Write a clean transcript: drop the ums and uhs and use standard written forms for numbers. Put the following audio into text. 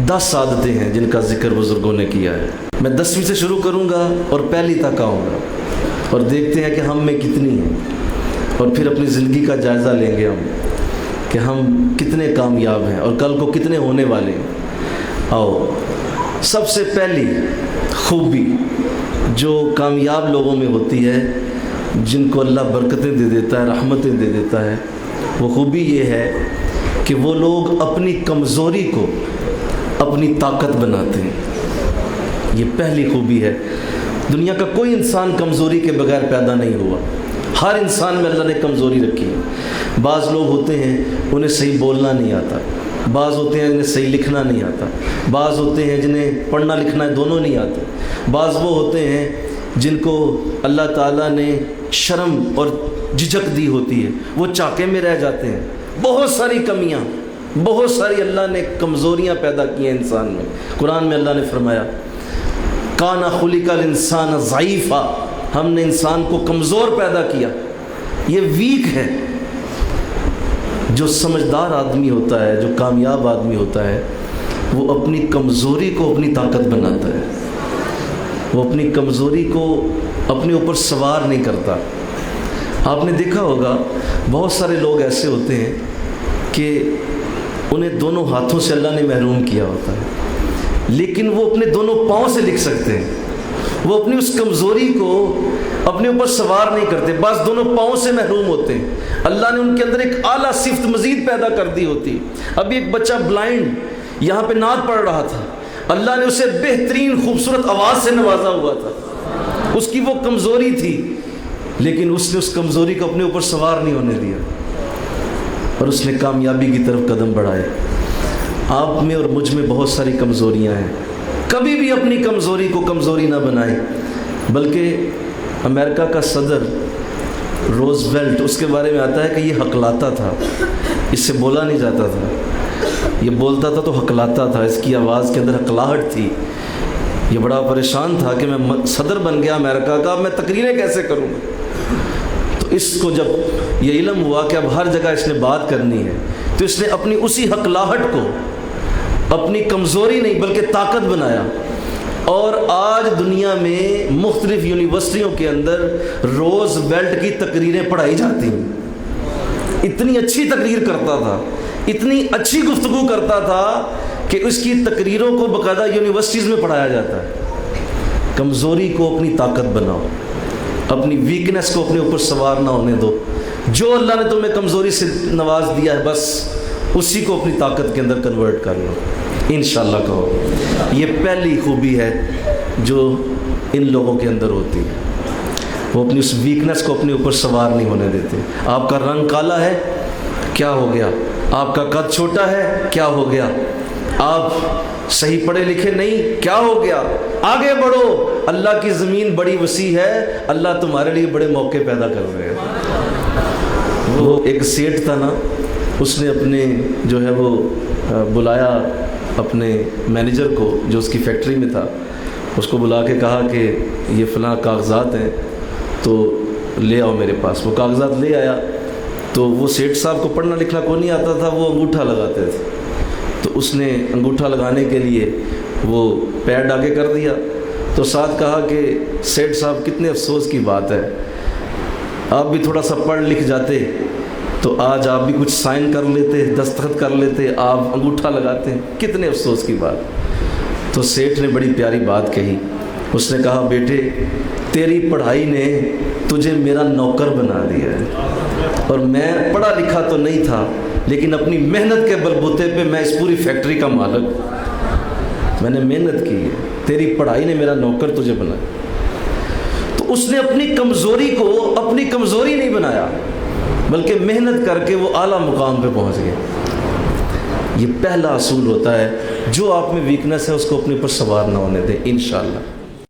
10 عادتیں ہیں جن کا ذکر بزرگوں نے کیا ہے۔ میں 10ویں سے شروع کروں گا اور پہلی تک آؤں گا، اور دیکھتے ہیں کہ ہم میں کتنی ہیں، اور پھر اپنی زندگی کا جائزہ لیں گے ہم کہ ہم کتنے کامیاب ہیں اور کل کو کتنے ہونے والے ہیں۔ آؤ، سب سے پہلی خوبی جو کامیاب لوگوں میں ہوتی ہے، جن کو اللہ برکتیں دے دیتا ہے، رحمتیں دے دیتا ہے، وہ خوبی یہ ہے کہ وہ لوگ اپنی کمزوری کو اپنی طاقت بناتے ہیں۔ یہ پہلی خوبی ہے۔ دنیا کا کوئی انسان کمزوری کے بغیر پیدا نہیں ہوا، ہر انسان میں اللہ نے کمزوری رکھی ہے۔ بعض لوگ ہوتے ہیں انہیں صحیح بولنا نہیں آتا، بعض ہوتے ہیں جنہیں صحیح لکھنا نہیں آتا، بعض ہوتے ہیں جنہیں پڑھنا لکھنا دونوں نہیں آتے، بعض وہ ہوتے ہیں جن کو اللہ تعالیٰ نے شرم اور جھجک دی ہوتی ہے، وہ چاکے میں رہ جاتے ہیں۔ بہت ساری کمیاں، بہت ساری اللہ نے کمزوریاں پیدا کی ہیں انسان میں۔ قرآن میں اللہ نے فرمایا کان خلق الانسان ضعیفا، ہم نے انسان کو کمزور پیدا کیا، یہ ویک ہے۔ جو سمجھدار آدمی ہوتا ہے، جو کامیاب آدمی ہوتا ہے، وہ اپنی کمزوری کو اپنی طاقت بناتا ہے، وہ اپنی کمزوری کو اپنے اوپر سوار نہیں کرتا۔ آپ نے دیکھا ہوگا بہت سارے لوگ ایسے ہوتے ہیں کہ انہیں دونوں ہاتھوں سے اللہ نے محروم کیا ہوتا ہے، لیکن وہ اپنے دونوں پاؤں سے لکھ سکتے ہیں۔ وہ اپنی اس کمزوری کو اپنے اوپر سوار نہیں کرتے، بس دونوں پاؤں سے محروم ہوتے ہیں۔ اللہ نے ان کے اندر ایک اعلیٰ صفت مزید پیدا کر دی ہوتی۔ ابھی ایک بچہ بلائنڈ یہاں پہ نعت پڑھ رہا تھا، اللہ نے اسے بہترین خوبصورت آواز سے نوازا ہوا تھا۔ اس کی وہ کمزوری تھی، لیکن اس نے اس کمزوری کو اپنے اوپر سوار نہیں ہونے دیا، اور اس نے کامیابی کی طرف قدم بڑھائے۔ آپ میں اور مجھ میں بہت ساری کمزوریاں ہیں، کبھی بھی اپنی کمزوری کو کمزوری نہ بنائیں۔ بلکہ امریکہ کا صدر روز ویلٹ، اس کے بارے میں آتا ہے کہ یہ ہکلاتا تھا، اس سے بولا نہیں جاتا تھا، یہ بولتا تھا تو ہکلاتا تھا، اس کی آواز کے اندر ہکلاہٹ تھی۔ یہ بڑا پریشان تھا کہ میں صدر بن گیا امریکہ کا، اب میں تقریریں کیسے کروں گا؟ تو اس کو جب یہ علم ہوا کہ اب ہر جگہ اس نے بات کرنی ہے، تو اس نے اپنی اسی ہکلاہٹ کو اپنی کمزوری نہیں بلکہ طاقت بنایا، اور آج دنیا میں مختلف یونیورسٹیوں کے اندر روز ویلٹ کی تقریریں پڑھائی جاتی ہیں۔ اتنی اچھی تقریر کرتا تھا، اتنی اچھی گفتگو کرتا تھا کہ اس کی تقریروں کو باقاعدہ یونیورسٹیز میں پڑھایا جاتا ہے۔ کمزوری کو اپنی طاقت بناؤ، اپنی ویکنس کو اپنے اوپر سوار نہ ہونے دو۔ جو اللہ نے تمہیں کمزوری سے نواز دیا ہے، بس اسی کو اپنی طاقت کے اندر کنورٹ کر لو، انشاءاللہ کہو۔ یہ پہلی خوبی ہے جو ان لوگوں کے اندر ہوتی ہے، وہ اپنی اس ویکنس کو اپنے اوپر سوار نہیں ہونے دیتے۔ آپ کا رنگ کالا ہے، کیا ہو گیا؟ آپ کا قد چھوٹا ہے، کیا ہو گیا؟ آپ صحیح پڑھے لکھے نہیں، کیا ہو گیا؟ آگے بڑھو، اللہ کی زمین بڑی وسیع ہے، اللہ تمہارے لیے بڑے موقع پیدا کر رہے ہیں۔ وہ ایک سیٹ تھا نا، اس نے اپنے جو ہے وہ بلایا اپنے مینیجر کو جو اس کی فیکٹری میں تھا، اس کو بلا کے کہا کہ یہ فلاں کاغذات ہیں تو لے آؤ میرے پاس۔ وہ کاغذات لے آیا تو وہ سیٹ صاحب کو پڑھنا لکھنا کو نہیں آتا تھا، وہ انگوٹھا لگاتے تھے، تو اس نے انگوٹھا لگانے کے لیے وہ پیڈ آگے کر دیا، تو ساتھ کہا کہ سیٹ صاحب کتنے افسوس کی بات ہے، آپ بھی تھوڑا سا پڑھ لکھ جاتے تو آج آپ بھی کچھ سائن کر لیتے، دستخط کر لیتے، آپ انگوٹھا لگاتے ہیں، کتنے افسوس کی بات۔ تو سیٹھ نے بڑی پیاری بات کہی، اس نے کہا بیٹے تیری پڑھائی نے تجھے میرا نوکر بنا دیا ہے، اور میں پڑھا لکھا تو نہیں تھا لیکن اپنی محنت کے بلبوتے پہ میں اس پوری فیکٹری کا مالک، میں نے محنت کی ہے، تیری پڑھائی نے میرا نوکر تجھے بنا۔ تو اس نے اپنی کمزوری کو اپنی کمزوری نہیں بنایا بلکہ محنت کر کے وہ اعلیٰ مقام پہ پہنچ گئے۔ یہ پہلا اصول ہوتا ہے، جو آپ میں ویکنس ہے اس کو اپنے پر سوار نہ ہونے دیں انشاءاللہ۔